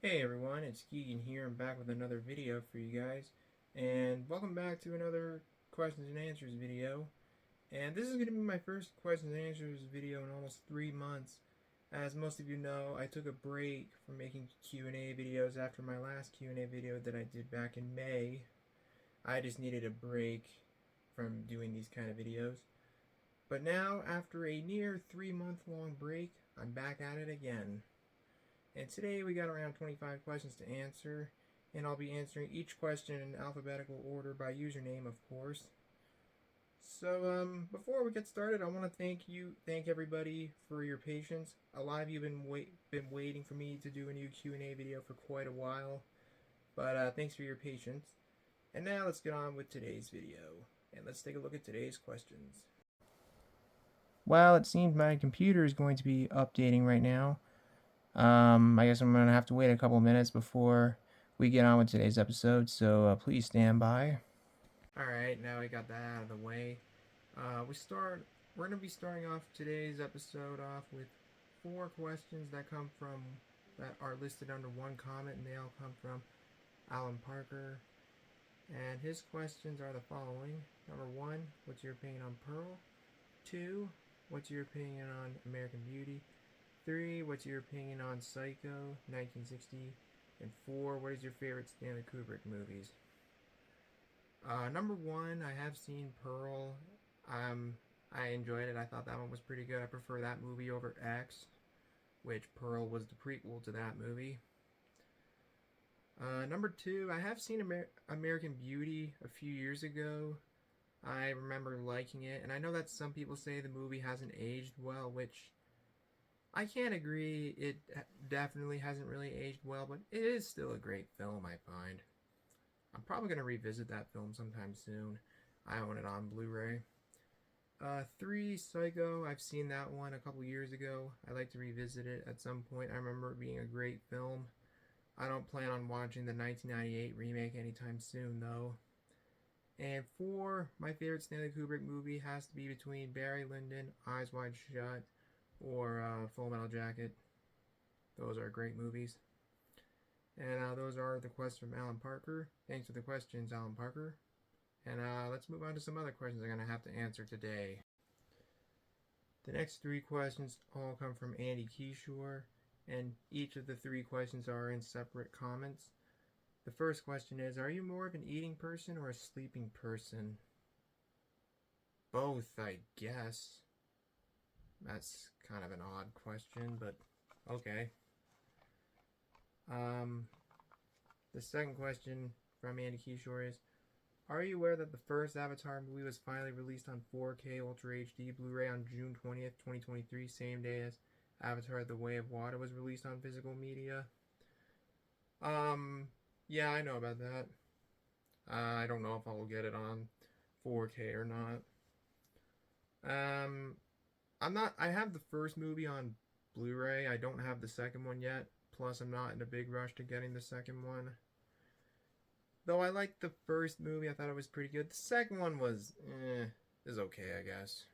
Hey everyone, it's Keegan here. I'm back with another video for you guys. And welcome back to another questions and answers video. And this is going to be my first questions and answers video in almost 3 months. As most of you know, I took a break from making Q&A videos after my last Q&A video that I did back in May. I just needed a break from doing these kind of videos. But now, after a near 3-month long break, I'm back at it again. And today we got around 25 questions to answer, and I'll be answering each question in alphabetical order by username, of course. So, before we get started, I want to thank everybody for your patience. A lot of you have been waiting for me to do a new Q&A video for quite a while, but thanks for your patience. And now let's get on with today's video, and let's take a look at today's questions. Well, it seems my computer is going to be updating right now. I guess I'm going to have to wait a couple minutes before we get on with today's episode, so please stand by. Alright, now we got that out of the way. We're going to be starting off today's episode off with 4 questions that are listed under one comment, and they all come from Alan Parker. And his questions are the following. Number 1, what's your opinion on Pearl? 2, what's your opinion on American Beauty? 3, what's your opinion on Psycho, 1960? And 4, what is your favorite Stanley Kubrick movies? Number 1, I have seen Pearl. I enjoyed it. I thought that one was pretty good. I prefer that movie over X, which Pearl was the prequel to that movie. Number 2, I have seen American Beauty a few years ago. I remember liking it, and I know that some people say the movie hasn't aged well, which I can't agree. It definitely hasn't really aged well, but it is still a great film, I find. I'm probably going to revisit that film sometime soon. I own it on Blu-ray. 3, Psycho. I've seen that one a couple years ago. I'd like to revisit it at some point. I remember it being a great film. I don't plan on watching the 1998 remake anytime soon, though. And 4, my favorite Stanley Kubrick movie has to be between Barry Lyndon, Eyes Wide Shut, or Full Metal Jacket. Those are great movies. And those are the questions from Alan Parker. Thanks for the questions, Alan Parker. And let's move on to some other questions I'm going to have to answer today. The next 3 questions all come from Andy Keyshore, and each of the 3 questions are in separate comments. The first question is, are you more of an eating person or a sleeping person? Both, I guess. That's kind of an odd question, but okay. The second question from Andy Keyshore is, are you aware that the first Avatar movie was finally released on 4K Ultra HD Blu-ray on June 20th, 2023, same day as Avatar The Way of Water was released on physical media? Yeah, I know about that. I don't know if I'll get it on 4K or not. I have the first movie on Blu-ray. I don't have the second one yet. Plus, I'm not in a big rush to getting the second one. Though I liked the first movie, I thought it was pretty good. The second one is okay, I guess.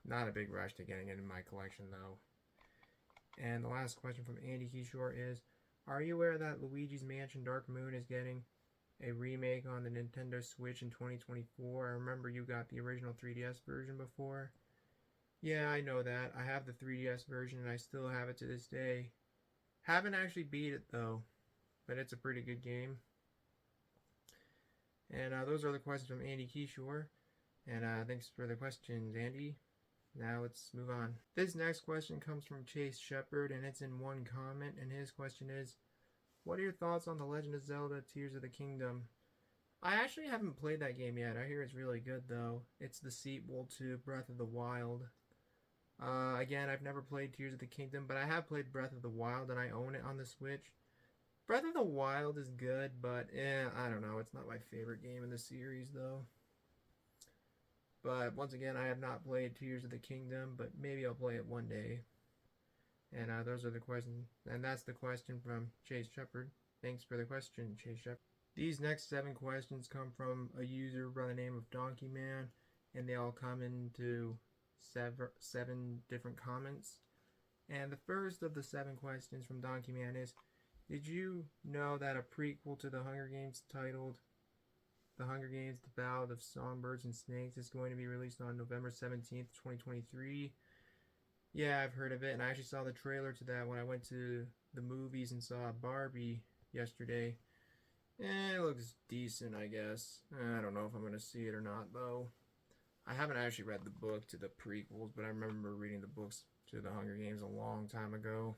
Not a big rush to getting it in my collection, though. And the last question from Andy Keyshore is, are you aware that Luigi's Mansion Dark Moon is getting a remake on the Nintendo Switch in 2024? I remember you got the original 3DS version before. Yeah, I know that. I have the 3DS version and I still have it to this day. Haven't actually beat it though, but it's a pretty good game. And those are the questions from Andy Keyshore. And thanks for the questions, Andy. Now let's move on. This next question comes from Chase Shepard, and it's in one comment. And his question is, what are your thoughts on The Legend of Zelda Tears of the Kingdom? I actually haven't played that game yet. I hear it's really good, though. It's the sequel to Breath of the Wild. Again, I've never played Tears of the Kingdom, but I have played Breath of the Wild, and I own it on the Switch. Breath of the Wild is good, but I don't know. It's not my favorite game in the series, though. But once again, I have not played Tears of the Kingdom, but maybe I'll play it one day. And those are the questions. And that's the question from Chase Shepard. Thanks for the question, Chase Shepard. These next 7 questions come from a user by the name of Donkey Man, and they all come into 7 different comments. And the first of the 7 questions from Donkey Man is, Did you know that a prequel to the Hunger Games titled The Hunger Games: The Ballad of Songbirds and Snakes is going to be released on November 17th, 2023? Yeah, I've heard of it, and I actually saw the trailer to that when I went to the movies and saw Barbie yesterday. It looks decent, I guess. I don't know if I'm going to see it or not, though. I haven't actually read the book to the prequels, but I remember reading the books to the Hunger Games a long time ago.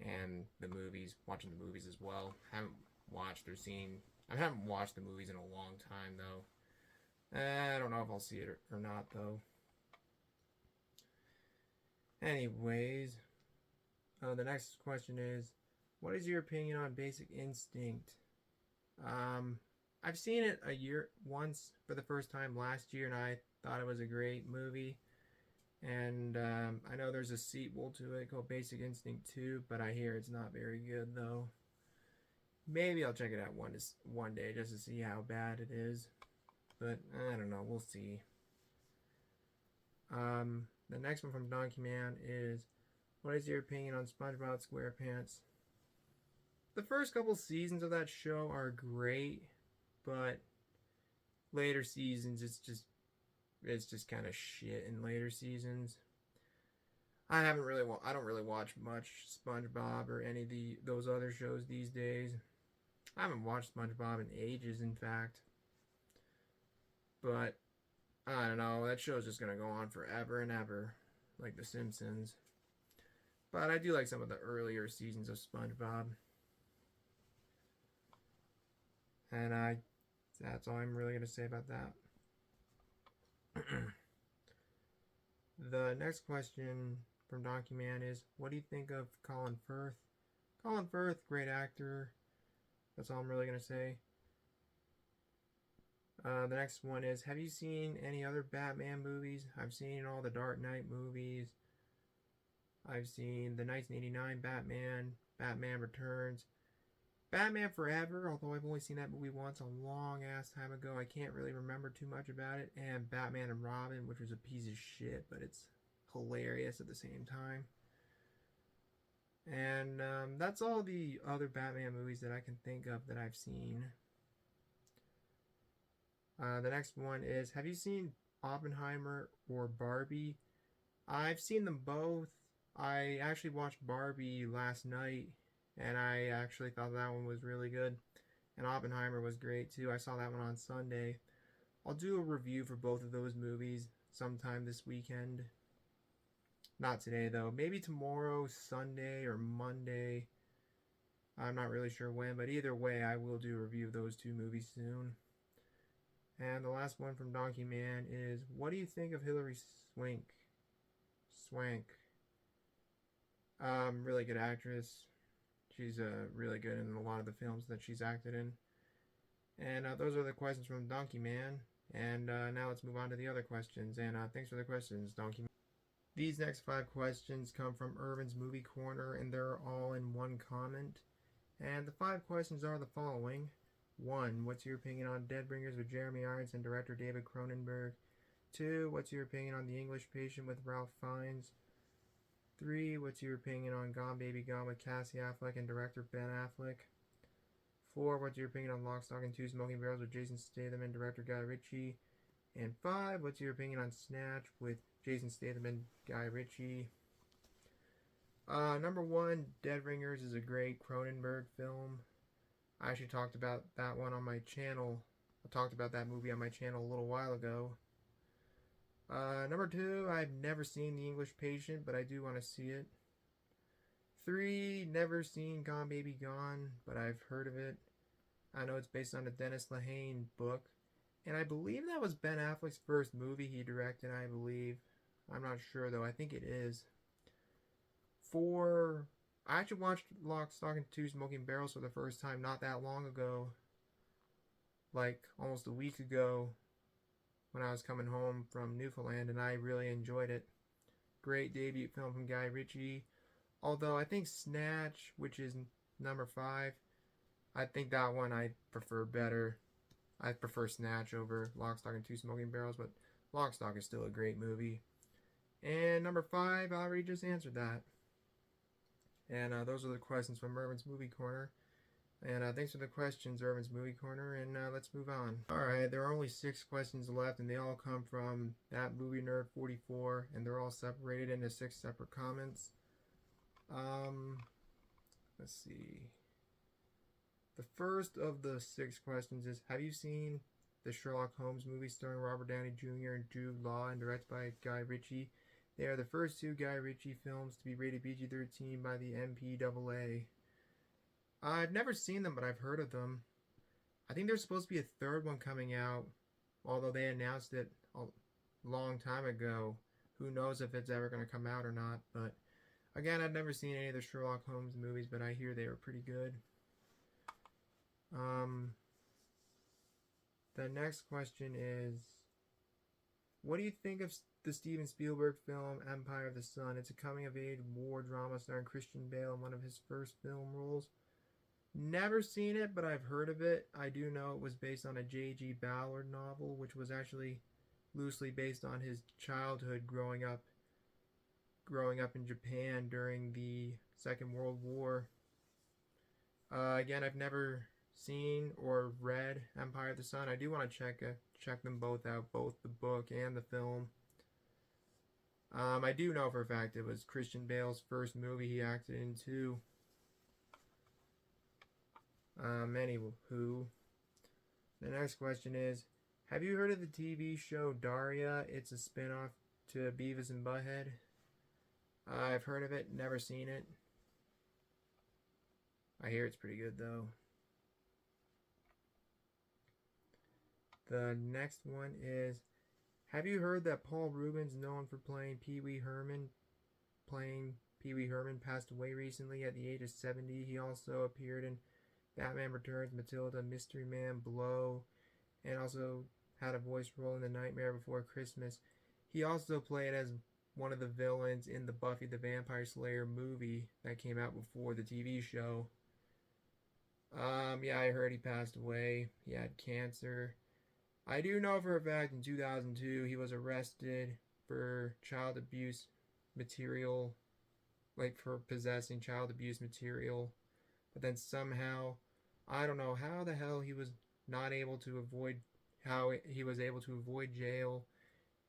And the movies, watching the movies as well. I haven't watched the movies in a long time, though. I don't know if I'll see it or not, though. Anyways, the next question is, what is your opinion on Basic Instinct? I've seen it once for the first time last year, and I thought it was a great movie. And I know there's a sequel to it called Basic Instinct 2, but I hear it's not very good, though. Maybe I'll check it out one day just to see how bad it is. But I don't know, we'll see. The next one from Donkey Man is, what is your opinion on SpongeBob SquarePants? The first couple seasons of that show are great, but later seasons it's just kind of shit in later seasons. I don't really watch much SpongeBob or any of those other shows these days. I haven't watched SpongeBob in ages, in fact. But I don't know, that show's just gonna go on forever and ever, like The Simpsons. But I do like some of the earlier seasons of SpongeBob. And that's all I'm really gonna say about that. The next question from Donkey Man is, what do you think of Colin Firth? Colin Firth, great actor. That's all I'm really gonna say. The next one is, have you seen any other Batman movies? I've seen all the Dark Knight movies. I've seen the 1989 Batman, Batman Returns, Batman Forever, although I've only seen that movie once a long ass time ago. I can't really remember too much about it. And Batman and Robin, which was a piece of shit, but it's hilarious at the same time. And that's all the other Batman movies that I can think of that I've seen. The next one is, have you seen Oppenheimer or Barbie? I've seen them both. I actually watched Barbie last night, and I actually thought that one was really good. And Oppenheimer was great too. I saw that one on Sunday. I'll do a review for both of those movies sometime this weekend. Not today though. Maybe tomorrow, Sunday, or Monday. I'm not really sure when, but either way, I will do a review of those two movies soon. And the last one from Donkey Man is, what do you think of Hilary Swank? Really good actress. She's really good in a lot of the films that she's acted in. And those are the questions from Donkey Man. And now let's move on to the other questions. And thanks for the questions, Donkey Man. These next 5 questions come from Irvin's Movie Corner, and they're all in one comment. And the 5 questions are the following. 1. What's your opinion on Deadbringers with Jeremy Irons and director David Cronenberg? 2. What's your opinion on The English Patient with Ralph Fiennes? 3. What's your opinion on Gone Baby Gone with Cassie Affleck and director Ben Affleck? 4. What's your opinion on Lock, Stock, and Two Smoking Barrels with Jason Statham and director Guy Ritchie? And 5. What's your opinion on Snatch with Jason Statham and Guy Ritchie? Number 1, Dead Ringers is a great Cronenberg film. I actually talked about that one on my channel. I talked about that movie on my channel a little while ago. Number 2, I've never seen The English Patient, but I do want to see it. 3, never seen Gone Baby Gone, but I've heard of it. I know it's based on a Dennis Lehane book. And I believe that was Ben Affleck's first movie he directed, I believe. I'm not sure, though. I think it is. 4, I actually watched Lock, Stock, and Two Smoking Barrels for the first time not that long ago. Like, almost a week ago, when I was coming home from Newfoundland, and I really enjoyed it. Great debut film from Guy Ritchie. Although I think Snatch, which is number 5, I think that one I prefer better. I prefer Snatch over Lock, Stock, and Two Smoking Barrels, but Lock, Stock is still a great movie. And number 5, I already just answered that. And those are the questions from Irvin's Movie Corner. And thanks for the questions, Irvin's Movie Corner, and let's move on. Alright, there are only 6 questions left, and they all come from That Movie Nerd 44, and they're all separated into 6 separate comments. Let's see. The first of the 6 questions is, have you seen the Sherlock Holmes movie starring Robert Downey Jr. and Jude Law and directed by Guy Ritchie? They are the first 2 Guy Ritchie films to be rated PG-13 by the MPAA. I've never seen them, but I've heard of them. I think there's supposed to be a third one coming out, although they announced it a long time ago. Who knows if it's ever going to come out or not, but again, I've never seen any of the Sherlock Holmes movies, but I hear they were pretty good. The next question is, what do you think of the Steven Spielberg film Empire of the Sun? It's a coming-of-age war drama starring Christian Bale in one of his first film roles. Never seen it, but I've heard of it. I do know it was based on a J.G. Ballard novel, which was actually loosely based on his childhood growing up in Japan during the Second World War. Again, I've never seen or read Empire of the Sun. I do want to check them both out, both the book and the film. I do know for a fact it was Christian Bale's first movie he acted in too. Anywho, the next question is, have you heard of the TV show Daria? It's a spin-off to Beavis and Butthead. I've heard of it, never seen it. I hear it's pretty good though. The next one is, have you heard that Paul Reubens, known for playing Pee Wee Herman, passed away recently at the age of 70? He also appeared in Batman Returns, Matilda, Mystery Man, Blow, and also had a voice role in The Nightmare Before Christmas. He also played as one of the villains in the Buffy the Vampire Slayer movie that came out before the TV show. Yeah, I heard he passed away. He had cancer. I do know for a fact in 2002 he was arrested for child abuse material, like for possessing child abuse material. But then somehow, I don't know how the hell he was able to avoid jail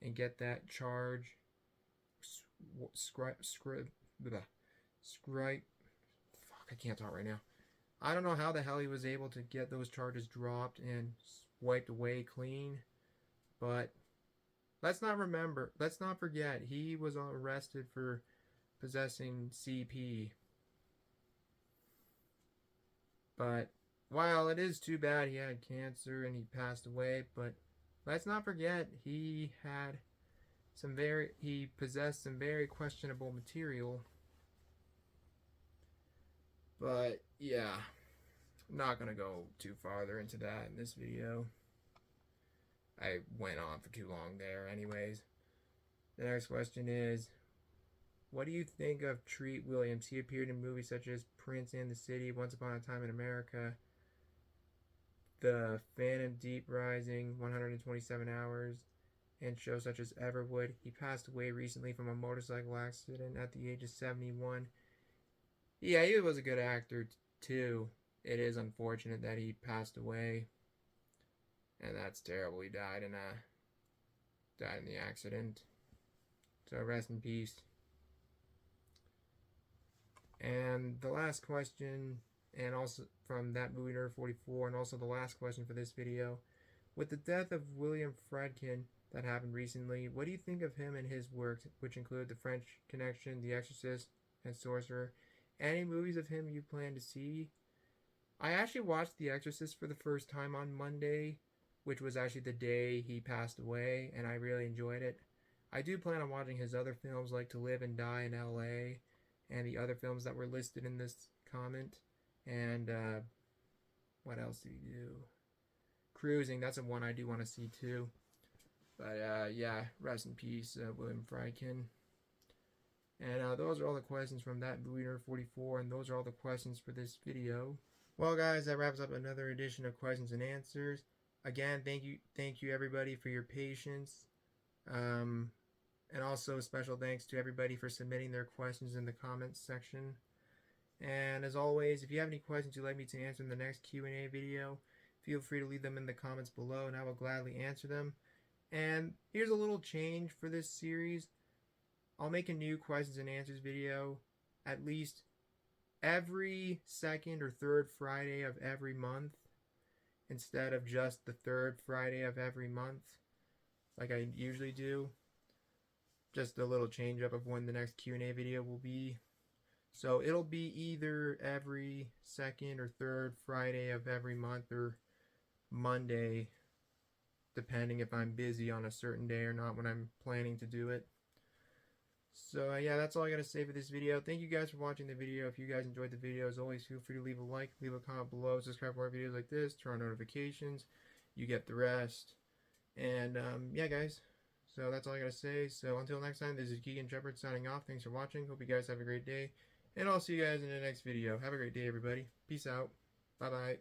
and get that charge. Fuck, I can't talk right now. I don't know how the hell he was able to get those charges dropped and wiped away clean. But let's not forget, he was arrested for possessing CP. But while it is too bad he had cancer and he passed away, but let's not forget he possessed some very questionable material. But yeah, I'm not gonna go too farther into that in this video. I went on for too long there anyways. The next question is, what do you think of Treat Williams? He appeared in movies such as Prince and the City, Once Upon a Time in America, The Phantom Deep Rising, 127 Hours, and shows such as Everwood. He passed away recently from a motorcycle accident at the age of 71. Yeah, he was a good actor too. It is unfortunate that he passed away, and that's terrible. He died in the accident. So rest in peace. And the last question, and also from That Movie Nerd 44, and also the last question for this video, with the death of William Friedkin that happened recently, what do you think of him and his works, which include The French Connection, The Exorcist, and Sorcerer? Any movies of him you plan to see? I actually watched The Exorcist for the first time on Monday, which was actually the day he passed away, and I really enjoyed it. I do plan on watching his other films like To Live and Die in LA, and the other films that were listed in this comment. And what else did he do? Cruising, that's a one I do want to see too. But yeah, rest in peace, William Friedkin. And those are all the questions from That Movie Nerd 44, and those are all the questions for this video. Well guys, that wraps up another edition of Questions and Answers. Again, thank you everybody for your patience. And also special thanks to everybody for submitting their questions in the comments section. And as always, if you have any questions you'd like me to answer in the next Q&A video, feel free to leave them in the comments below and I will gladly answer them. And here's a little change for this series. I'll make a new questions and answers video at least every second or third Friday of every month instead of just the third Friday of every month like I usually do. Just a little change up of when the next Q&A video will be. So it'll be either every second or third Friday of every month or Monday, depending if I'm busy on a certain day or not when I'm planning to do it. So yeah, that's all I got to say for this video. Thank you guys for watching the video. If you guys enjoyed the video, as always, feel free to leave a like, leave a comment below, subscribe for more videos like this, turn on notifications. You get the rest. And yeah, guys. So that's all I got to say. So until next time, this is Keegan Shepherd signing off. Thanks for watching. Hope you guys have a great day. And I'll see you guys in the next video. Have a great day, everybody. Peace out. Bye-bye.